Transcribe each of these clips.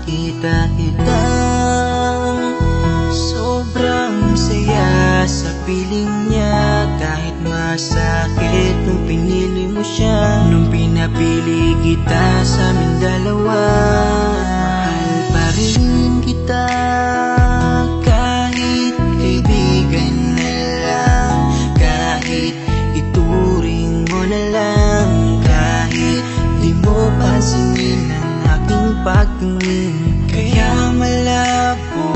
makita kitang sobrang saya sa piling niya. Kahit masakit nung pinili mo siya, nung pinapili kita sa amin dalawa. Mahal pa rin kita kahit kaibigan na lang, kahit ituring mo na lang, kahit di mo pansinin ang aking pagtingin. Kaya malabo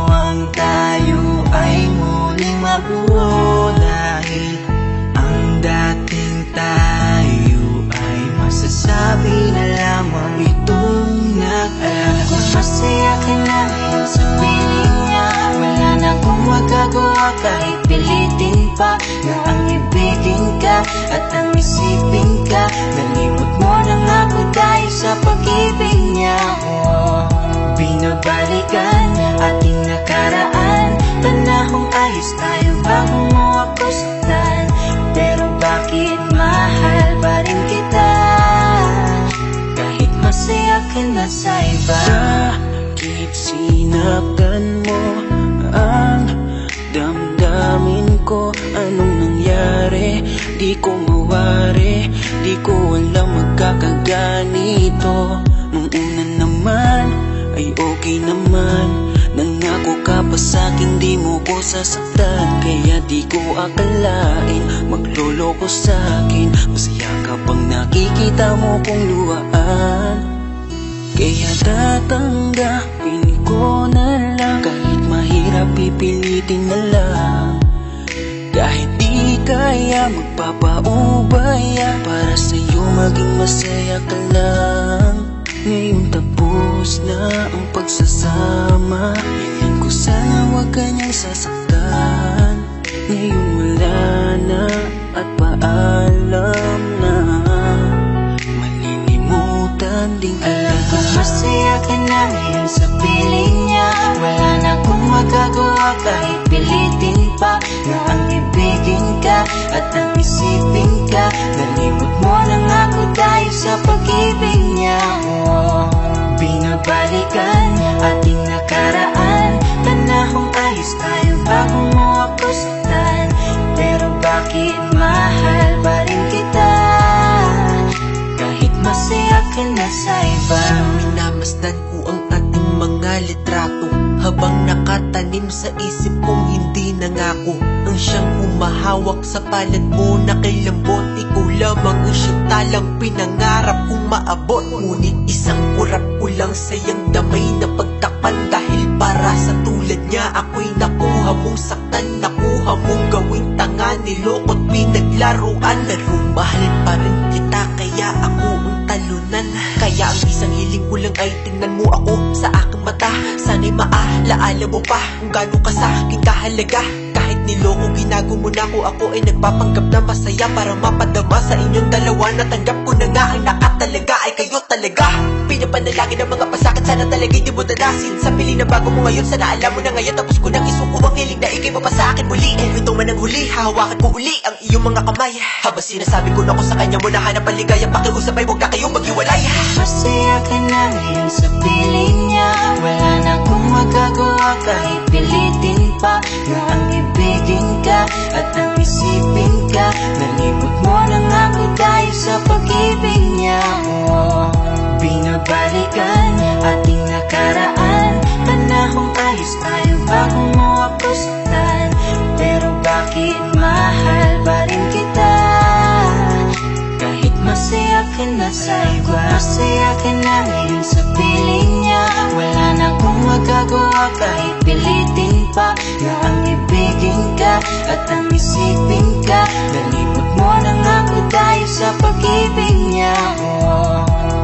ang tayo ay muling mabuo, dahil ang dating tayo ay masasabi na lamang itong nag-alala. Kung masaya ka na ngayon sa piling niya, wala na akong magagawa kahit pilitin pa na ang ibigin ka at ang isipin ka. Nalimot mo na nga ako dahil sa pag-ibig niya. Binabalikan ating nakaraan, panahong ayos tayo bago mo ako saktan. Pero bakit mahal pa rin kita kahit masaya ka na sa iba? Bakit sinaktan mo ang damdamin ko? Anong nangyari? Di ko mawari, di ko alam magkakaganito. Nung una naman ay okay naman, nangako ka pa sa'kin di mo ko sasaktan. Kaya di ko akalain magloloko sa'kin. Masaya ka pang nakikita mo kong luhaan. Kaya tatanggapin ko na lang, kahit mahirap pipilitin na lang. Kahit di kaya magpapaubaya, para sa'yo maging masaya ka lang. Ngayon tapos na ang pagsasama, hiling ko sana huwag ka niyang sasaktan. Ngayon wala na at paalam na, malilimutan din alam ko masaya ka na ngayon sa piling niya, wala na akong magagawa kahit pilitin pa na ang ibigin ka at ang isipin ka. Nalimot mo na nga ako dahil sa pag-ibig niya. Binabalikan ating nakaraan, panahong ayos tayo bago mo ako saktan. Pero bakit mahal pa rin kita kahit masaya ka na sa iba? Minamasdan ko ang ating mga litrato, habang nakatanim sa isip kong hindi nangako. Ang siyang humahawak sa palad mo na kay lambot, ikaw lamang ang siyang talang pinangarap kong maabot. Ngunit isang kurap ko lang sayang damay na pagtakpan, dahil para sa tulad niya ako'y nakuha mong saktan, nakuha mong gawing tanga, niloko't pinaglaruan. Pero mahal pa rin kita kaya ako ang talunan. Kaya ang isang hiling ko lang ay tingnan mo ako sa aking mata. Sana'y maalaala mo pa kung gaano ka sa aking kahalaga. Kahit niloko ginago mo na ako ay nagpapanggap na masaya para mapadama sa inyong dalawa. Natanggap ko na nga ang nakatalaga ay kayo talaga. Pinapanalangin ang mga pasakit, sana talaga hindi mo danasin. Sa piling na bago mo ngayon, sana alam mo na ngayon. Tapos ko nang isuko ang hiling na ikay mo pa sa akin muli. Ito man ang huli, hahawakan ko uli ang iyong mga kamay. Habang sinasabi ko na ko sa kanya mo na hanap ang ligaya, pakiusap ay huwag na kayong maghiwalay. Masaya ka na ngayon sa piling niya, wala na akong magagawa kahit pilitin pa na ang ibigin ka at ang isipin ka. Nalimot mo na nga ako dahil sa pag-ibig niya. Binabalikan ating nakaraan, panahong ayos tayo bago mo ako saktan. Pero bakit mahal pa rin kita kahit masaya ka na sa iba? Masaya ka na ngayon sa piling niya, wala na akong magagawa kahit pilitin pa na ang ibigin ka at ang isipin ka. Nalimot mo na nga ako dahil sa pag-ibig niya.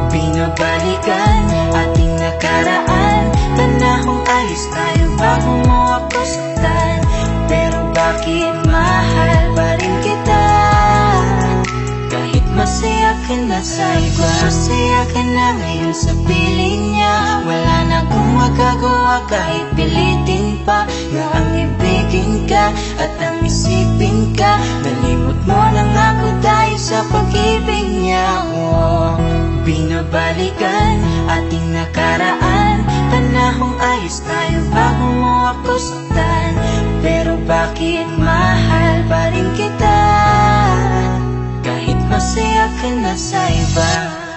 Binabalikan ating nakaraan, panahong ayos tayo bago mo ako saktan. Pero bakit mahal pa rin kita kahit masaya ka na sa iba? Masaya ka na ngayon sa piling niya, wala na akong magagawa kahit pilitin pa na ang ibigin ka at ang isipin ka. Nalimot mo na nga ako dahil sa pag-ibig niya. Binabalikan ating nakaraan, na sa iba.